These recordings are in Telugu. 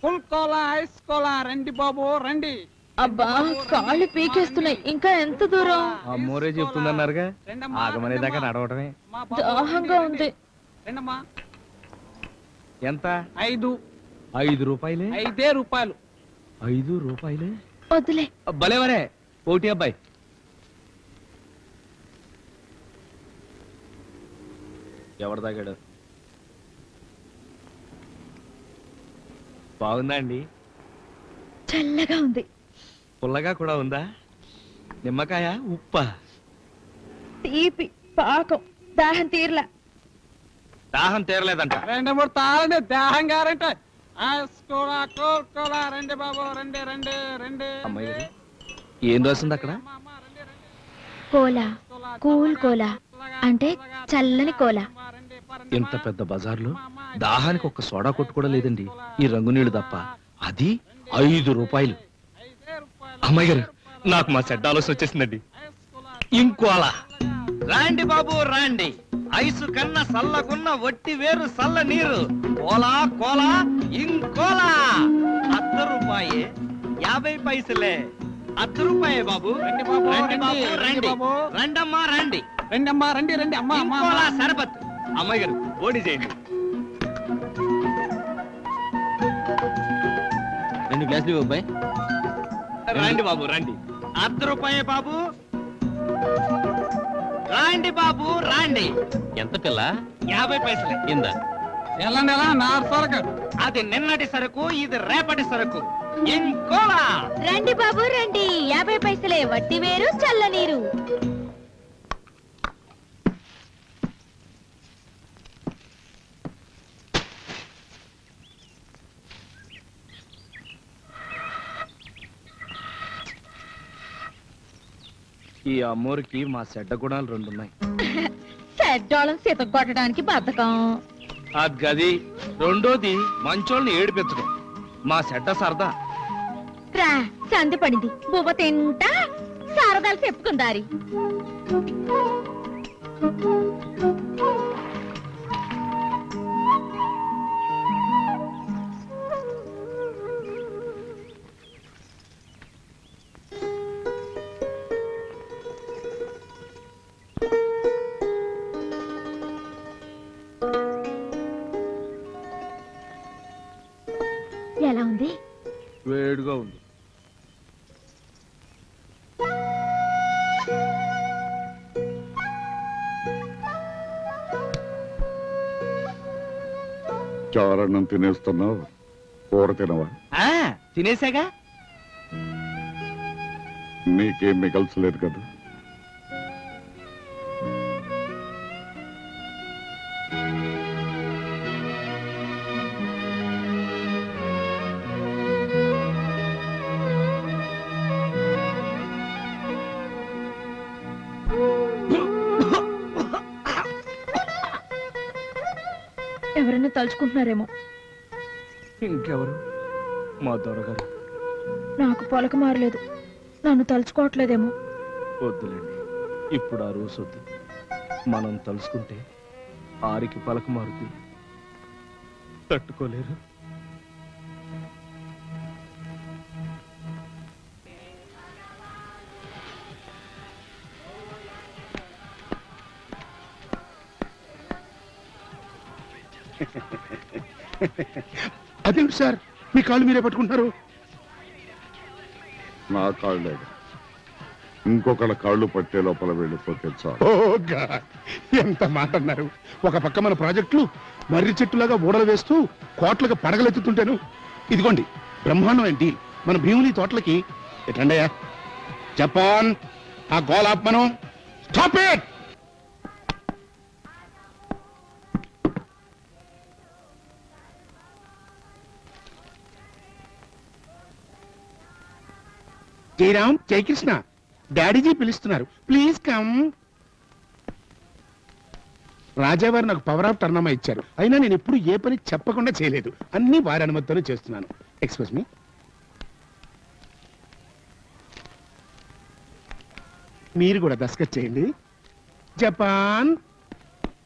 ఫుల్ కోలా ఐస్ కోలా రండి బాబు రండి. అబ్బా కాళ్ళు పీకేస్తున్నాయి, ఇంకా ఎంత దూరం? అమ్మోరే చెప్తుందన్నారుగా, ఆగమనేదాకా నడవటమే. దాహంగా ఉంది. రండమ్మా. ఎంత? 5. 5 రూపాయలే? 5 రూపాయలు. 5 రూపాయలే? వద్దులే. భలేవరే పోటీ అబ్బాయి. ఎవరు తాగాడు? బాగుందా అండి? చల్లగా ఉంది. పుల్లగా కూడా ఉందా? నిమ్మకాయ ఉప్పా? తీపి పాకం. దాహం తీరలా. దాహం తీరలేదంట. 2 3 తాళండి దాహం గారంటే. ఐస్ కోలా కోల్ కోలా రండి బాబు రండి రండి రండి. అమ్మాయి ఏం రాసింది అక్కడ? కోలా, కూల్ కోలా అంటే చల్లని కోలా. ఇంత పెద్ద బజార్లో దాహానికి ఒక్క సోడా కొట్టు కూడా లేదండి, ఈ రంగు నీళ్లు తప్ప. అది 5 రూపాయలు. అమ్మాయి గారు, నాకు మా చెడ్డ ఆలోచన వచ్చేసిందండి. ఇంకోలా రాండి బాబు రాండి. ఐసు కన్నా సల్లగున్న వట్టి వేరు సల్ల నీరు. కోలా కోలా ఇంకోలా. 10 రూపాయే 50 పైసలే. 10 రూపాయే బాబు. రండి బాబు రండి బాబు రండి. రండమ్మా రండి. రండమ్మా రండి రండి. అమ్మా ఇంకోలా సరబత్. అమ్మాయి గారు ఓడి చేయండి. 2 గ్లాసులు అబ్బాయి. రండి బాబు రండి. 10 రూపాయే బాబు. రాండి బాబు రాండి. ఎంత పిల్ల? 50 పైసలే. ఇందా ఎల్లండి ఎలా నార్సలక. అది నిన్నటి సరుకు, ఇది రేపటి సరుకు. ఇంకోలా రండి బాబు రండి. 50 పైసలే. వట్టి వేరు చల్ల నీరు. ఈ అమ్మోరికి మా చెడ్డ గుణాలు 2 ఉన్నాయి. చెడ్డోళం సీత కొట్టడానికి బద్ధకం. అది గది. రెండోది మంచోళ్ళని ఏడిపించడం. మా చెడ్డ సరదా. రా సంధి పడింది. బువ్వ తింటా సరదాలు చెప్పుకుందారి. ఎలా ఉంది? వేడిగా ఉంది. చారన్నం తినేస్తున్నావు, కూర తినవా? తినేసాగా. నీకేం మిగల్చలేదు కదా. ఎవరైనా తలుచుకుంటున్నారేమో. ఇంకెవరు? మా దొరగారు. నాకు పొలక మారలేదు, నన్ను తలుచుకోవట్లేదేమో. వద్దులేండి, ఇప్పుడు ఆ రోజు వద్దు. మనం తలుసుకుంటే ఆరికి పలక మారుతుంది. తట్టుకోలేరు. అదేంటి సార్, మీ కాళ్ళు మీరే పట్టుకుంటున్నారు? నా కాళ్ళే ఇంకొకళ్ళ కాళ్ళు పట్టే లోపల వెళ్ళిపోతే చాలు. ఓ గాడ్, ఎంత మాట అన్నారు. ఒక పక్క మన ప్రాజెక్టులు మర్రి చెట్టులాగా ఊడలు వేస్తూ కోట్లకు పడగలెత్తుతుంటాను. ఇదిగోండి బ్రహ్మాండమైన డీల్. మన భీముని తోటలకి ఎట్లండయ్యా. జపాన్ ఆ గోల్ ఆప్. మనం స్టాప్ ఇట్. జయరామ్, జయకృష్ణ, డాడీజీ పిలుస్తున్నారు, ప్లీజ్ కమ్. రాజావారు నాకు పవర్ ఆఫ్ టర్నమా ఇచ్చారు, అయినా నేను ఎప్పుడు ఏ పని చెప్పకుండా చేయలేదు. అన్ని వారి అనుమతితోనే చేస్తున్నాను. Excuse me. మీరు కూడా దస్కత్ చేయండి. జపాన్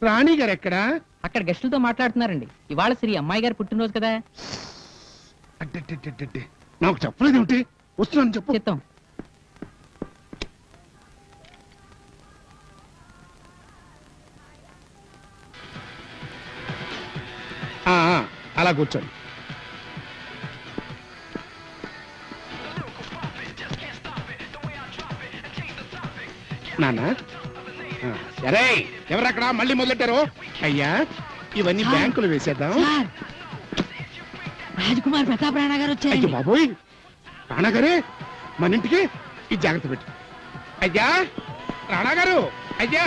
రాణి గారు ఎక్కడా? అక్కడ గెస్టులతో మాట్లాడుతున్నారండి. ఇవాళ శ్రీ అమ్మాయి గారు పుట్టినరోజు కదా. అడ్డడ్డడ్డడ్డే. నాకు చెప్పలేదు ఏమిటి? వస్తున్నాను చెప్పు. చిత్తం. అలా కూర్చోండి. నాన్న సరే, ఎవరక్కడ మళ్ళీ మొదలెట్టారు? అయ్యా, ఇవన్నీ బ్యాంకులు వేసేద్దాం. సార్, రాజకుమార్ ప్రతాప్ రాణా గారు అయ్యో వచ్చారు. బాబోయ్, రాణాగారే మన ఇంటికి ఈ జాగ్రత్త పెట్టు. అయ్యా రాణాగారు, అయ్యా